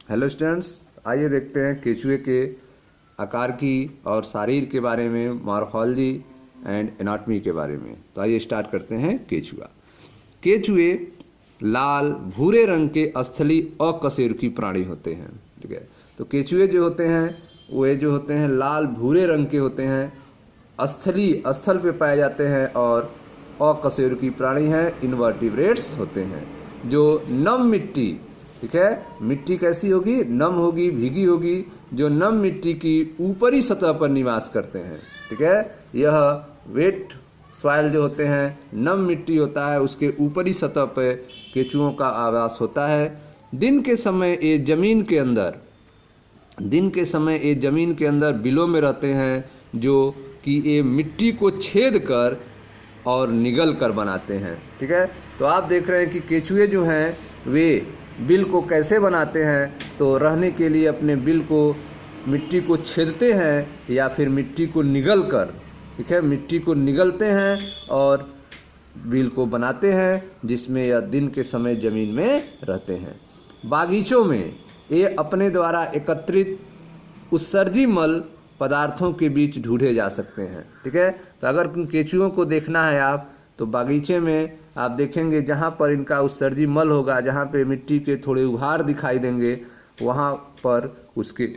Hello students, आइए देखते हैं केचुए के आकार की और शरीर के बारे में, मॉर्फोलॉजी एंड एनाटॉमी के बारे में। तो आइए स्टार्ट करते हैं। केचुआ केचुए लाल भूरे रंग के स्थली अकशेरुकी प्राणी होते हैं। ठीक है, तो केचुए जो होते हैं वे जो होते हैं लाल भूरे रंग के होते हैं, स्थल पे पाए जाते हैं और अकशेरुकी प्राणी हैं, इनवर्टिब्रेट्स होते हैं जो नम मिट्टी, ठीक है, मिट्टी कैसी होगी, नम होगी, भीगी होगी, जो नम मिट्टी की ऊपरी सतह पर निवास करते हैं। ठीक है, यह वेट सॉइल जो होते हैं, नम मिट्टी होता है, उसके ऊपरी सतह पर केचुओं का आवास होता है। दिन के समय ये जमीन के अंदर बिलों में रहते हैं, जो कि ये मिट्टी को छेद कर और निगल कर बनाते हैं। ठीक है, तो आप देख रहे हैं कि केचुए जो हैं वे बिल को कैसे बनाते हैं, तो रहने के लिए अपने बिल को मिट्टी को छेदते हैं या फिर मिट्टी को निगल कर, ठीक है, मिट्टी को निगलते हैं और बिल को बनाते हैं, जिसमें यह दिन के समय ज़मीन में रहते हैं। बागीचों में ये अपने द्वारा एकत्रित उत्सर्जी मल पदार्थों के बीच ढूंढे जा सकते हैं। ठीक है, तो अगर केचुओं को देखना है आप, तो बागीचे में आप देखेंगे जहाँ पर इनका उत्सर्जी मल होगा, जहाँ पे मिट्टी के थोड़े उभार दिखाई देंगे, वहाँ पर उसके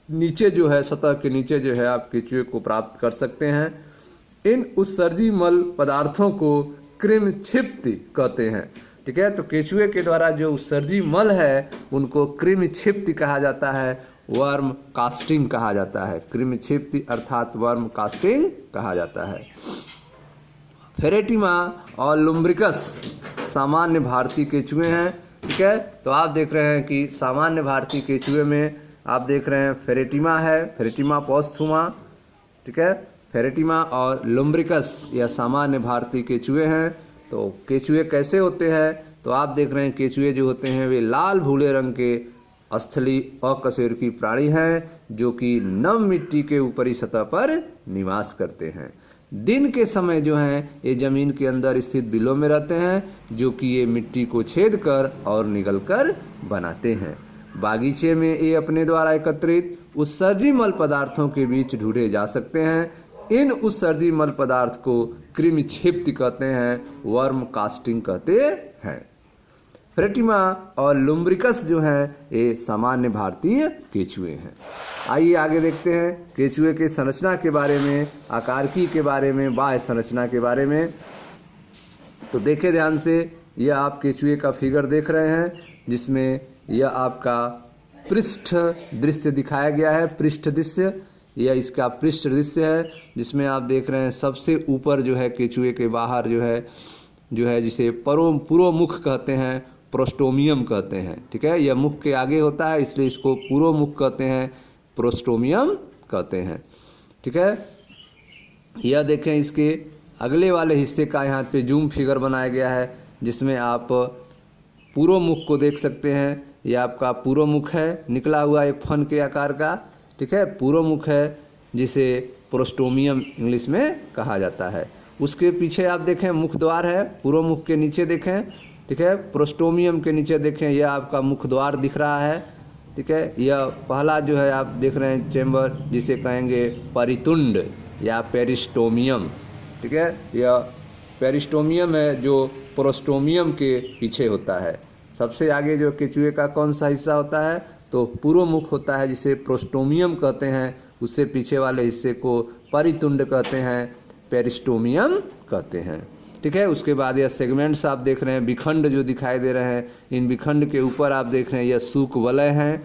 नीचे जो है, सतह के नीचे जो है, आप केचुए को प्राप्त कर सकते हैं। इन उत्सर्जी मल पदार्थों को कृमिक्षिप्त कहते हैं। ठीक है, तो केचुए के द्वारा जो उत्सर्जी मल है उनको कृमिक्षिप्त कहा जाता है, वर्म कास्टिंग कहा जाता है। कृमिक्षिप्त अर्थात वर्म कास्टिंग कहा जाता है। फेरेटिमा और लुम्ब्रिकस सामान्य भारतीय केचुए हैं। ठीक है, तो आप देख रहे हैं कि सामान्य भारतीय केचुए में आप देख रहे हैं फेरेटिमा है, फेरेटिमा पोस्थुमा। ठीक है, फेरेटिमा और लुम्ब्रिकस यह सामान्य भारतीय केचुए हैं। तो केचुए कैसे होते हैं, तो आप देख रहे हैं केचुए जो होते हैं वे लाल भूरे रंग के स्थली अकशेरुकी प्राणी हैं, जो कि नम मिट्टी के ऊपरी सतह पर निवास करते हैं। दिन के समय जो हैं ये जमीन के अंदर स्थित बिलों में रहते हैं, जो कि ये मिट्टी को छेद कर और निगल कर बनाते हैं। बागीचे में ये अपने द्वारा एकत्रित उत्सर्जी मल पदार्थों के बीच ढूंढे जा सकते हैं। इन उत्सर्जी मल पदार्थ को कृमिक्षिप्त कहते हैं, वर्म कास्टिंग कहते हैं। फेरेटिमा और लुम्ब्रिकस जो हैं ये सामान्य भारतीय केचुए हैं। आइए आगे देखते हैं केचुए के संरचना के बारे में, आकारकी के बारे में, बाह्य संरचना के बारे में। तो देखें ध्यान से, यह आप केचुए का फिगर देख रहे हैं, जिसमें यह आपका पृष्ठ दृश्य दिखाया गया है। पृष्ठ दृश्य, यह इसका पृष्ठ दृश्य है, जिसमें आप देख रहे हैं सबसे ऊपर जो है केचुए के बाहर जो है जिसे पुरोमुख कहते हैं, प्रोस्टोमियम कहते हैं। ठीक है, यह मुख के आगे होता है, इसलिए इसको पुरोमुख कहते हैं, प्रोस्टोमियम कहते हैं। ठीक है, यह देखें इसके अगले वाले हिस्से का यहाँ पे जूम फिगर बनाया गया है, जिसमें आप पुरोमुख को देख सकते हैं। यह आपका पुरोमुख है, निकला हुआ एक फन के आकार का। ठीक है, पुरोमुख है, जिसे प्रोस्टोमियम इंग्लिश में कहा जाता है। उसके पीछे आप देखें मुख द्वार है, पुरोमुख के नीचे देखें। ठीक है, प्रोस्टोमियम के नीचे देखें, यह आपका मुख द्वार दिख रहा है। ठीक है, यह पहला जो है आप देख रहे हैं चेम्बर, जिसे कहेंगे परितुंड या पेरिस्टोमियम। ठीक है, यह पेरिस्टोमियम है जो प्रोस्टोमियम के पीछे होता है। सबसे आगे जो केचुए का कौन सा हिस्सा होता है, तो पुरोमुख होता है, जिसे प्रोस्टोमियम कहते हैं। उससे पीछे वाले हिस्से को परितुंड कहते हैं, पेरिस्टोमियम कहते हैं। ठीक है, उसके बाद यह सेगमेंट्स आप देख रहे हैं, विखंड जो दिखाई दे रहे हैं, इन विखंड के ऊपर आप देख रहे हैं यह सूक वलय हैं।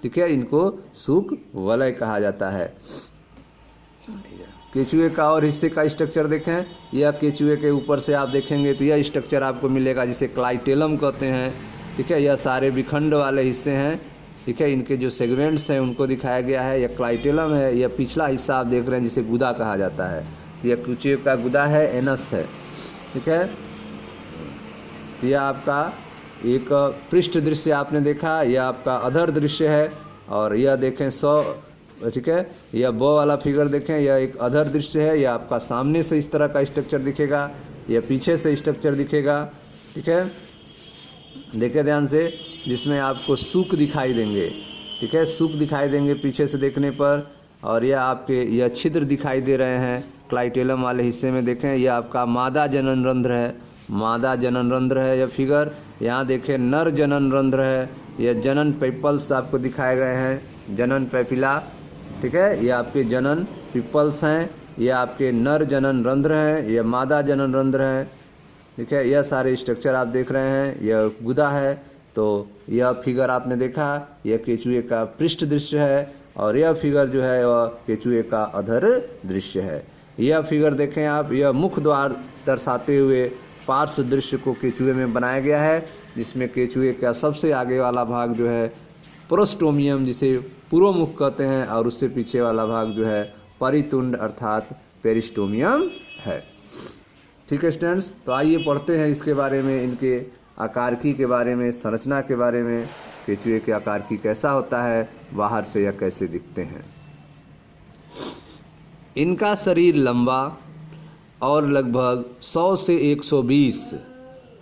ठीक है, इनको सूक वलय कहा जाता है। ठीक है, केचुए का और हिस्से का स्ट्रक्चर देखें, यह केचुए के ऊपर से आप देखेंगे तो यह स्ट्रक्चर आपको मिलेगा, जिसे क्लाइटेलम कहते हैं। ठीक है, यह सारे विखंड वाले हिस्से हैं। ठीक है, इनके जो सेगमेंट्स हैं उनको दिखाया गया है। यह क्लाइटेलम है। यह पिछला हिस्सा आप देख रहे हैं, जिसे गुदा कहा जाता है। यह केचुए का गुदा है, एनस है। ठीक है, यह आपका एक पृष्ठ दृश्य आपने देखा, यह आपका अधर दृश्य है। और यह देखें ठीक है, यह ब वाला फिगर देखें, यह एक अधर दृश्य है। यह आपका सामने से इस तरह का स्ट्रक्चर दिखेगा, यह पीछे से स्ट्रक्चर दिखेगा। ठीक है, देखिए ध्यान से, जिसमें आपको सूक दिखाई देंगे, ठीक है, सूक दिखाई देंगे पीछे से देखने पर। और यह आपके यह छिद्र दिखाई दे रहे हैं क्लाइटेलम वाले हिस्से में। देखें यह आपका मादा जनन रंध्र है, मादा जनन रंध्र है यह फिगर। यहाँ देखें नर जनन रंध्र है, यह जनन पेपल्स आपको दिखाए गए हैं, जनन पेपिला, ठीक है, ये आपके जनन पिपल्स हैं, ये आपके नर जनन रंध्र हैं, यह मादा जनन रंध्र हैं, ठीक है। यह सारे स्ट्रक्चर आप देख रहे हैं, यह गुदा है। तो यह फिगर आपने देखा, यह केचुए का पृष्ठ दृश्य है, और यह फिगर जो है वह केचुए का अधर दृश्य है। यह फिगर देखें आप, यह मुख द्वार दर्शाते हुए पार्श्व दृश्य को केचुए में बनाया गया है, जिसमें केचुए का सबसे आगे वाला भाग जो है प्रोस्टोमियम, जिसे पूर्व मुख कहते हैं, और उससे पीछे वाला भाग जो है परितुंड अर्थात पेरिस्टोमियम है। ठीक है स्टूडेंट्स, तो आइए पढ़ते हैं इसके बारे में, इनके आकारकी के बारे में, संरचना के बारे में, केचुए के आकारकी कैसा होता है, बाहर से यह कैसे दिखते हैं। इनका शरीर लंबा और लगभग 100 से 120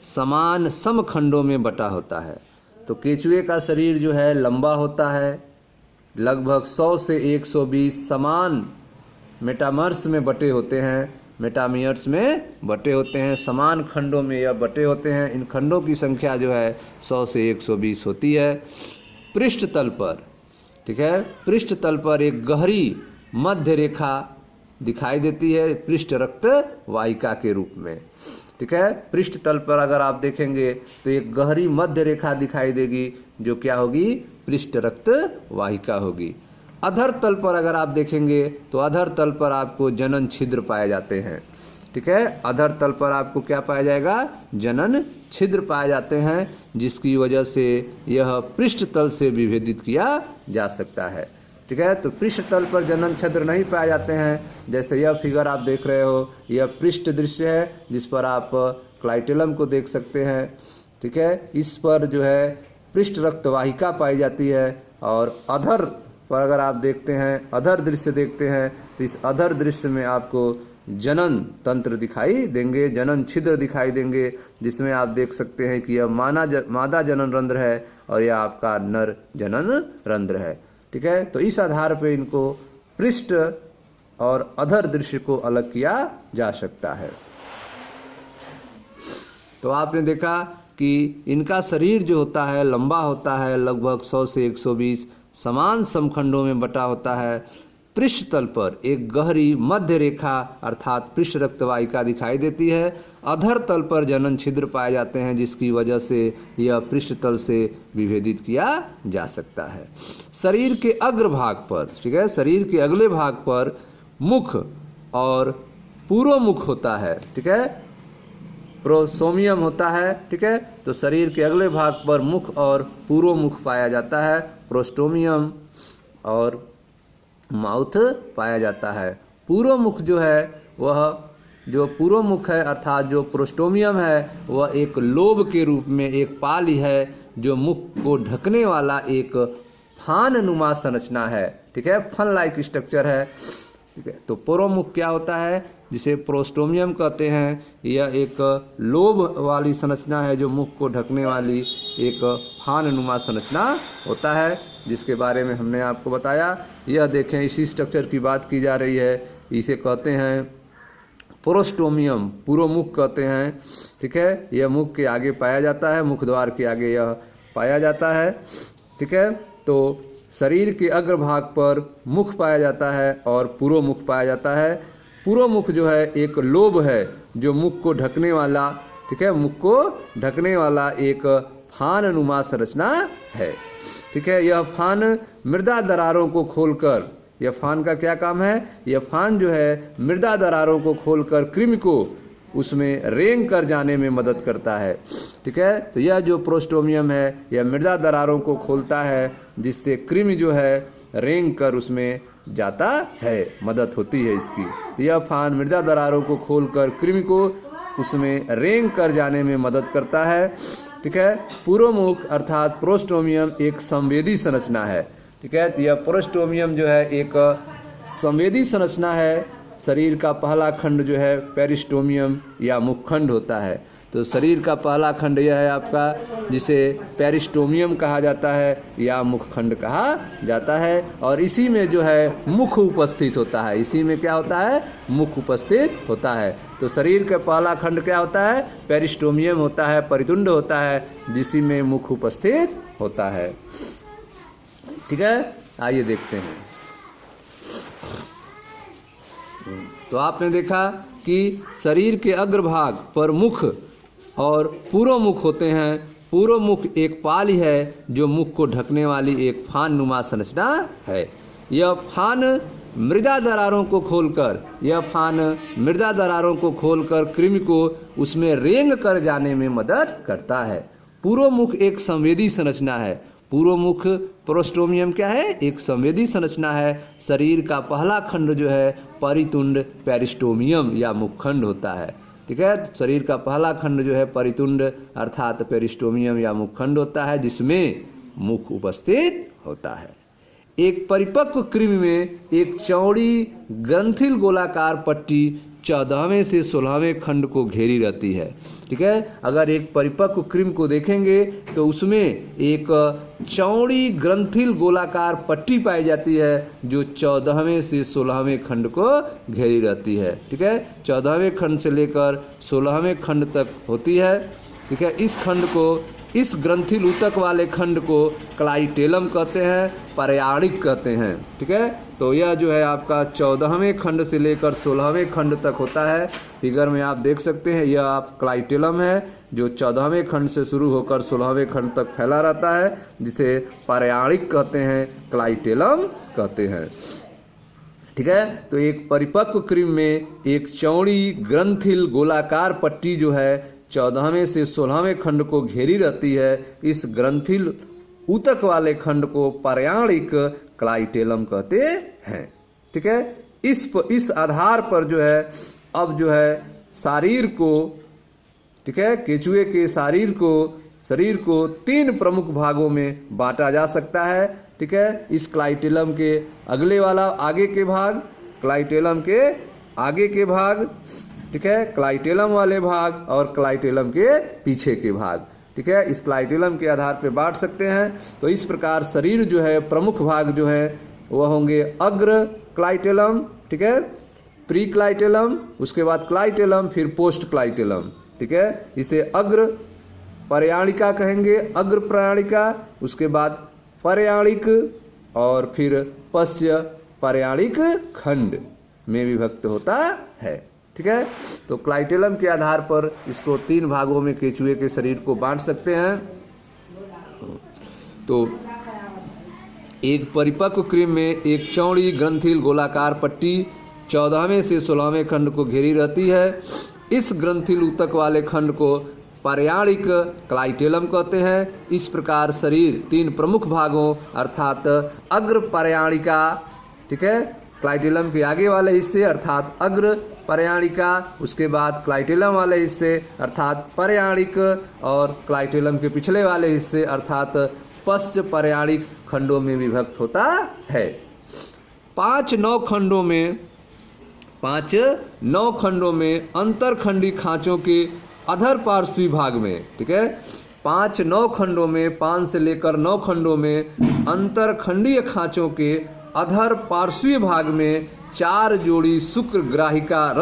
समान समखंडों में बटा होता है। तो केचुए का शरीर जो है लंबा होता है, लगभग 100 से 120 समान मेटामर्स में बटे होते हैं, मेटामियर्स में बटे होते हैं, समान खंडों में यह बटे होते हैं। इन खंडों की संख्या जो है 100 से 120 होती है। पृष्ठ तल पर, ठीक है, पृष्ठ तल पर एक गहरी मध्य रेखा दिखाई देती है, पृष्ठ रक्त वाहिका के रूप में, ठीक है। पृष्ठ तल पर अगर आप देखेंगे तो एक गहरी मध्य रेखा दिखाई देगी, जो क्या होगी, पृष्ठ रक्त वाहिका होगी। अधर तल पर अगर आप देखेंगे तो अधर तल पर आपको जनन छिद्र पाए जाते हैं, ठीक है। अधर तल पर आपको क्या पाया जाएगा, जनन छिद्र पाए जाते हैं, जिसकी वजह से यह पृष्ठ तल से विभेदित किया जा सकता है, ठीक है। तो पृष्ठ तल पर जनन छिद्र नहीं पाए जाते हैं। जैसे यह फिगर आप देख रहे हो, यह पृष्ठ दृश्य है, जिस पर आप क्लाइटेलम को देख सकते हैं, ठीक है। इस पर जो है पृष्ठ रक्त वाहिका पाई जाती है, और अधर पर अगर आप देखते हैं, अधर दृश्य देखते हैं, तो इस अधर दृश्य में आपको जनन तंत्र दिखाई देंगे, जनन छिद्र दिखाई देंगे, जिसमें आप देख सकते हैं कि यह मादा जनन रंध्र है और यह आपका नर जनन रंध्र है, ठीक है। तो इस आधार पे इनको पृष्ठ और अधर दृश्य को अलग किया जा सकता है। तो आपने देखा कि इनका शरीर जो होता है लंबा होता है, लगभग 100 से 120 समान समखंडों में बटा होता है। पृष्ठ तल पर एक गहरी मध्य रेखा अर्थात पृष्ठ रक्त वाहिका दिखाई देती है। अधर तल पर जनन छिद्र पाए जाते हैं, जिसकी वजह से यह पृष्ठ तल से विभेदित किया जा सकता है। शरीर के अग्र भाग पर, ठीक है, शरीर के अगले भाग पर मुख और पूर्व मुख होता है, ठीक है, प्रोसोमियम होता है, ठीक है। तो शरीर के अगले भाग पर मुख और पूर्व मुख पाया जाता है, प्रोस्टोमियम और माउथ पाया जाता है। पूर्व मुख जो है वह, जो पूर्व मुख है अर्थात जो प्रोस्टोमियम है, वह एक लोब के रूप में एक पाली है, जो मुख को ढकने वाला एक फान नुमा संरचना है, ठीक है, फन लाइक स्ट्रक्चर है, ठीक है। तो पूर्व मुख क्या होता है, जिसे प्रोस्टोमियम कहते हैं, यह एक लोब वाली संरचना है, जो मुख को ढकने वाली एक फान नुमा संरचना होता है, जिसके बारे में हमने आपको बताया। यह देखें, इसी स्ट्रक्चर की बात की जा रही है, इसे कहते हैं प्रोस्टोमियम, पूर्व मुख कहते हैं, ठीक है। यह मुख के आगे पाया जाता है, मुख द्वार के आगे यह पाया जाता है, ठीक है। तो शरीर के अग्रभाग पर मुख पाया जाता है और पूर्व मुख पाया जाता है। पूर्व मुख जो है एक लोब है, जो मुख को ढकने वाला, ठीक है, मुख को ढकने वाला एक फान नुमा संरचना है, ठीक है। यह फान मृदा दरारों को खोलकर, यह फान का क्या काम है, यह फान जो है मृदा दरारों को खोलकर कृमि को उसमें रेंग कर जाने में मदद करता है, ठीक है। तो यह जो प्रोस्टोमियम है, यह मृदा दरारों को खोलता है, जिससे कृमि जो है रेंग कर उसमें जाता है, मदद होती है इसकी। यह फान मृदा दरारों को खोलकर कृमि को उसमें रेंग कर जाने में मदद करता है, ठीक है। पूर्व मुख अर्थात प्रोस्टोमियम एक संवेदी संरचना है, ठीक है। तो यह प्रोस्टोमियम जो है एक संवेदी संरचना है। शरीर का पहला खंड जो है पेरिस्टोमियम या मुखखंड होता है। तो शरीर का पहला खंड यह है आपका, जिसे पेरिस्टोमियम कहा जाता है या मुखखंड कहा जाता है। और इसी में जो है मुख उपस्थित होता है। इसी में क्या होता है? मुख उपस्थित होता है। तो शरीर का पहला खंड क्या होता है? पेरिस्टोमियम होता है, परितुंड होता है, जिसी में मुख उपस्थित होता है। ठीक है, आइए देखते हैं। तो आपने देखा कि शरीर के अग्रभाग पर मुख और पूर्व मुख होते हैं। पूर्व मुख एक पाली है जो मुख को ढकने वाली एक फान नुमा संरचना है। यह फान मृदा दरारों को खोलकर कृमि को उसमें रेंग कर जाने में मदद करता है। पूर्व मुख एक संवेदी संरचना है। पूर्व मुख पेरिस्टोमियम क्या है? एक संवेदी संरचना है। शरीर का पहला खंड जो है परितुंड पेरिस्टोमियम या मुखखंड होता है। ठीक है, शरीर का पहला खंड जो है परितुंड अर्थात पेरिस्टोमियम या मुखखंड होता है, जिसमें मुख उपस्थित होता है। एक परिपक्व कृमि में एक चौड़ी ग्रंथिल गोलाकार पट्टी 14वें से 16वें खंड को घेरी रहती है। ठीक है, अगर एक परिपक्व कृमि को देखेंगे तो उसमें एक चौड़ी ग्रंथिल गोलाकार पट्टी पाई जाती है जो 14वें से 16वें खंड को घेरी रहती है। ठीक है, 14वें खंड से लेकर 16वें खंड तक होती है। ठीक है, इस ग्रंथिल ऊतक वाले खंड को क्लाइटेलम कहते हैं, पर्याणिक कहते हैं। ठीक है, तो यह जो है आपका 14वें खंड से लेकर 16वें खंड तक होता है। फिगर में आप देख सकते हैं, यह आप क्लाइटेलम है जो 14वें खंड से शुरू होकर 16वें खंड तक फैला रहता है, जिसे पर्याणिक कहते हैं, क्लाइटेलम कहते हैं। ठीक है, तो एक परिपक्व कृमि में एक चौड़ी ग्रंथिल गोलाकार पट्टी जो है 14वें से 16वें खंड को घेरी रहती है। इस ग्रंथिल ऊतक वाले खंड को पर्याणिक क्लाइटेलम कहते हैं। ठीक है, इस आधार पर जो है अब जो है शरीर को, ठीक है, केचुए के शरीर को 3 प्रमुख भागों में बांटा जा सकता है। ठीक है, इस क्लाइटेलम के आगे के भाग, क्लाइटेलम के आगे के भाग, ठीक है, क्लाइटेलम वाले भाग और क्लाइटेलम के पीछे के भाग। ठीक है, इस क्लाइटेलम के आधार पर बांट सकते हैं। तो इस प्रकार शरीर जो है प्रमुख भाग जो है वह होंगे अग्र क्लाइटेलम, ठीक है, प्री क्लाइटेलम, उसके बाद क्लाइटेलम, फिर पोस्ट क्लाइटेलम। ठीक है, इसे अग्र पर्याणिका कहेंगे, अग्र पर्याणिका, उसके बाद पर्याणिक और फिर पश्य पर्याणिक खंड में विभक्त होता है। ठीक है, तो क्लाइटेलम के आधार पर इसको 3 भागों में केचुए के शरीर को बांट सकते हैं। तो एक परिपक्व कृमि में एक चौड़ी ग्रंथिल गोलाकार पट्टी 14वें से 16वें खंड को घेरी रहती है। इस ग्रंथिल ऊतक वाले खंड को पर्याणिक क्लाइटेलम कहते हैं। इस प्रकार शरीर 3 प्रमुख भागों अर्थात अग्र पर्याणिका, ठीक है, क्लाइटेलम के आगे वाले हिस्से अर्थात अग्र पर्याणिका, उसके बाद क्लाइटेलम वाले हिस्से अर्थात पर्याणिक और क्लाइटेलम के पिछले वाले हिस्से अर्थात पश्च पर्याणिक खंडों में विभक्त होता है। 5-9 खंडों में अंतरखंडी खांचों के अधर पार्श्वी भाग में, ठीक है, 5-9 खंडों में, 5 से लेकर 9 खंडों में अंतरखंडीय खांचों के अधर पार्श्वी भाग में 4 जोड़ी शुक्रग्राहिका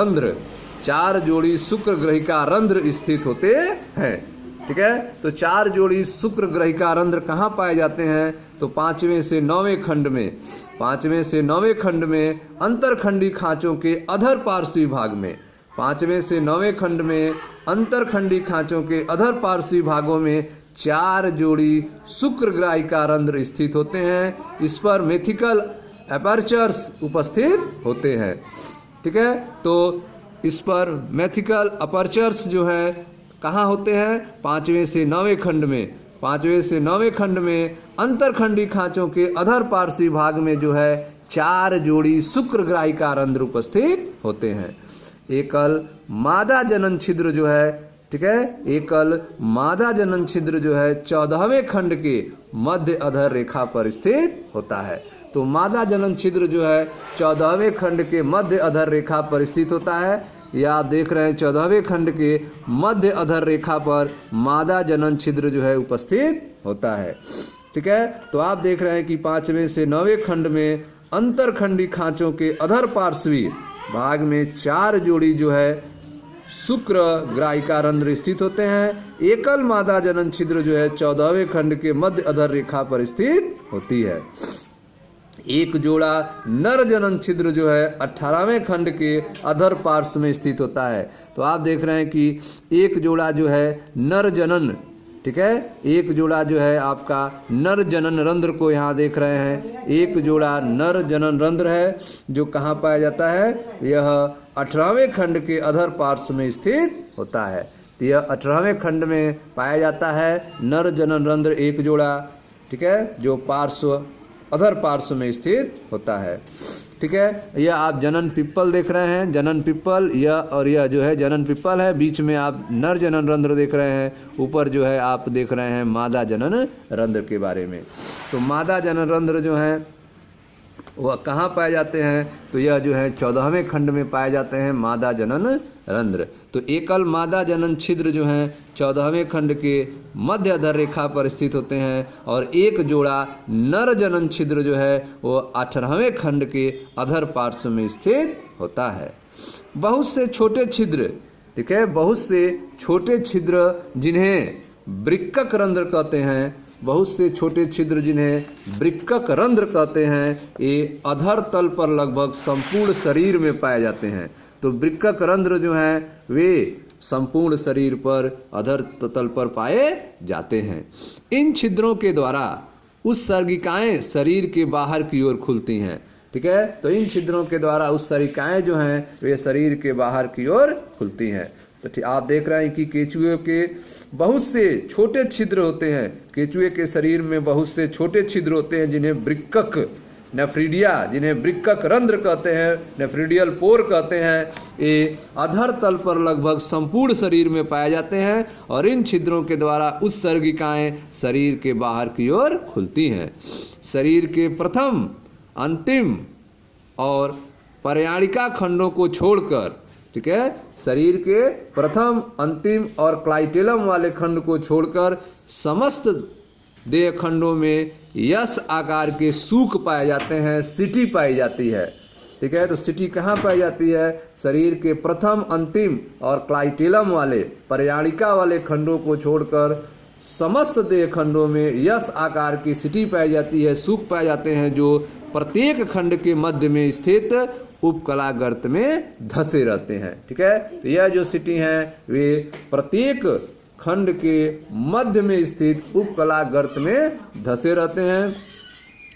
रंध्र स्थित होते हैं। ठीक है, तो 4 जोड़ी शुक्रग्राहिका रंध्र कहाँ पाए जाते हैं? तो 5वें से 9वें खंड में अंतरखंडी खांचों के अधर पार्श्वी भाग में, 5वें से 9वें खंड में अंतरखंडी खांचों के अधर पार्श्वी भागों में 4 जोड़ी शुक्रग्राहिका रंध्र स्थित होते हैं। इस पर मेथिकल अपर्चर्स उपस्थित होते हैं। ठीक है, तो इस पर मेथिकल अपर्चर्स जो है कहाँ होते हैं? 5वें से 9वें खंड में अंतरखंडी खांचों के अधर पार्श्वी भाग में जो है 4 जोड़ी शुक्रग्राहिका रंध्र उपस्थित होते हैं। एकल मादा जनन छिद्र जो है, ठीक है, एकल मादा जनन छिद्र जो है 14वें खंड के मध्य अधर रेखा पर स्थित होता है। तो मादा जनन छिद्र जो है 14वें खंड के मध्य अधर रेखा पर स्थित होता है। यह आप देख रहे हैं 14वें खंड के मध्य अधर रेखा पर मादा जनन छिद्र जो है उपस्थित होता है। ठीक है, तो आप देख रहे हैं कि 5वें से 9वें खंड में अंतरखंडी खांचों के अधर पार्श्वी भाग में 4 जोड़ी जो है शुक्र ग्राहिका रंध्र स्थित होते हैं। एकल मादा जनन छिद्र जो है 14वें खंड के मध्य अधर रेखा पर स्थित होती है। एक जोड़ा नर जनन छिद्र जो है 18वें खंड के अधर पार्श्व में स्थित होता है। तो आप देख रहे हैं कि एक जोड़ा जो है नर जनन, ठीक है, एक जोड़ा जो है आपका नर जनन रंध्र को यहाँ देख रहे हैं। एक जोड़ा नर जनन रंध्र है जो कहाँ पाया जाता है, यह 18वें खंड के अधर पार्श्व में स्थित होता है। तो यह 18वें खंड में पाया जाता है नर जनन रंध्र एक जोड़ा, ठीक है, जो पार्श्व अधर पार्श्व में स्थित होता है। ठीक है, यह आप जनन पिप्पल देख रहे हैं, जनन पिप्पल यह और यह जो है जनन पिप्पल है। बीच में आप नर जनन रंध्र देख रहे हैं, ऊपर जो है आप देख रहे हैं मादा जनन रंध्र के बारे में। तो मादा जनन रंध्र जो है वह कहाँ पाए जाते हैं, तो यह जो है 14वें खंड में पाए जाते हैं मादा जनन रंध्र। तो एकल मादा जनन छिद्र जो हैं 14वें खंड के मध्य अधर रेखा पर स्थित होते हैं और एक जोड़ा नर जनन छिद्र जो है वो 18वें खंड के अधर पार्श्व में स्थित होता है। बहुत से छोटे छिद्र, ठीक है, बहुत से छोटे छिद्र जिन्हें वृक्कक रंध्र कहते हैं, बहुत से छोटे छिद्र जिन्हें वृक्कक रंध्र कहते हैं, ये अधर तल पर लगभग संपूर्ण शरीर में पाए जाते हैं। तो वृक्कक रंध्र जो हैं वे संपूर्ण शरीर पर अधर तल पर पाए जाते हैं। इन छिद्रों के द्वारा उत्सर्गिकाएं शरीर के बाहर की ओर खुलती हैं। ठीक है, तो इन छिद्रों के द्वारा उत्सर्गिकाएं जो हैं वे शरीर के बाहर की ओर खुलती हैं। तो ठीक आप देख रहे हैं कि केचुए के बहुत से छोटे छिद्र होते हैं। केचुए के शरीर में बहुत से छोटे छिद्र होते हैं जिन्हें वृक्कक नेफ्रीडिया, जिन्हें वृक्कक रंध्र कहते हैं, नेफ्रीडियल पोर कहते हैं। ये अधर तल पर लगभग संपूर्ण शरीर में पाए जाते हैं और इन छिद्रों के द्वारा उत्सर्गिकाएं शरीर के बाहर की ओर खुलती हैं। शरीर के प्रथम, अंतिम और पर्याणिका खंडों को छोड़कर, ठीक है, शरीर के प्रथम, अंतिम और क्लाइटेलम वाले खंड को छोड़कर समस्त देह खंडों में यस आकार के सूक पाए जाते हैं, सिटी पाई जाती है। ठीक है, तो सिटी कहाँ पाई जाती है, शरीर के प्रथम, अंतिम और क्लाइटेलम वाले पर्याणिका वाले खंडों को छोड़कर समस्त देह खंडों में यस आकार की सिटी पाई जाती है, सूक पाए जाते हैं, जो प्रत्येक खंड के मध्य में स्थित उपकला गर्त में धसे रहते हैं। ठीक है, तो यह जो सिटी हैं वे प्रत्येक खंड के मध्य में स्थित उपकला गर्त में धसे रहते हैं।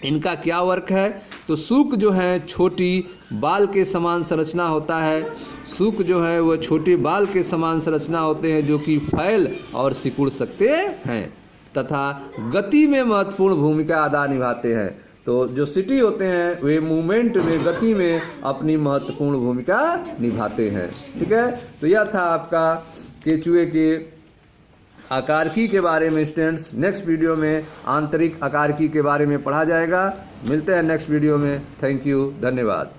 इनका क्या वर्क है, तो सूक जो है छोटी बाल के समान संरचना होता है। सूक जो है वह छोटे बाल के समान संरचना होते हैं जो कि फैल और सिकुड़ सकते हैं तथा गति में महत्वपूर्ण भूमिका अदा निभाते हैं। तो जो सिटी होते हैं वे मूवमेंट में, गति में अपनी महत्वपूर्ण भूमिका निभाते हैं। ठीक है, तो यह था आपका केचुए के आकारकी के बारे में स्टूडेंट्स। नेक्स्ट वीडियो में आंतरिक आकारकी के बारे में पढ़ा जाएगा। मिलते हैं नेक्स्ट वीडियो में। थैंक यू, धन्यवाद।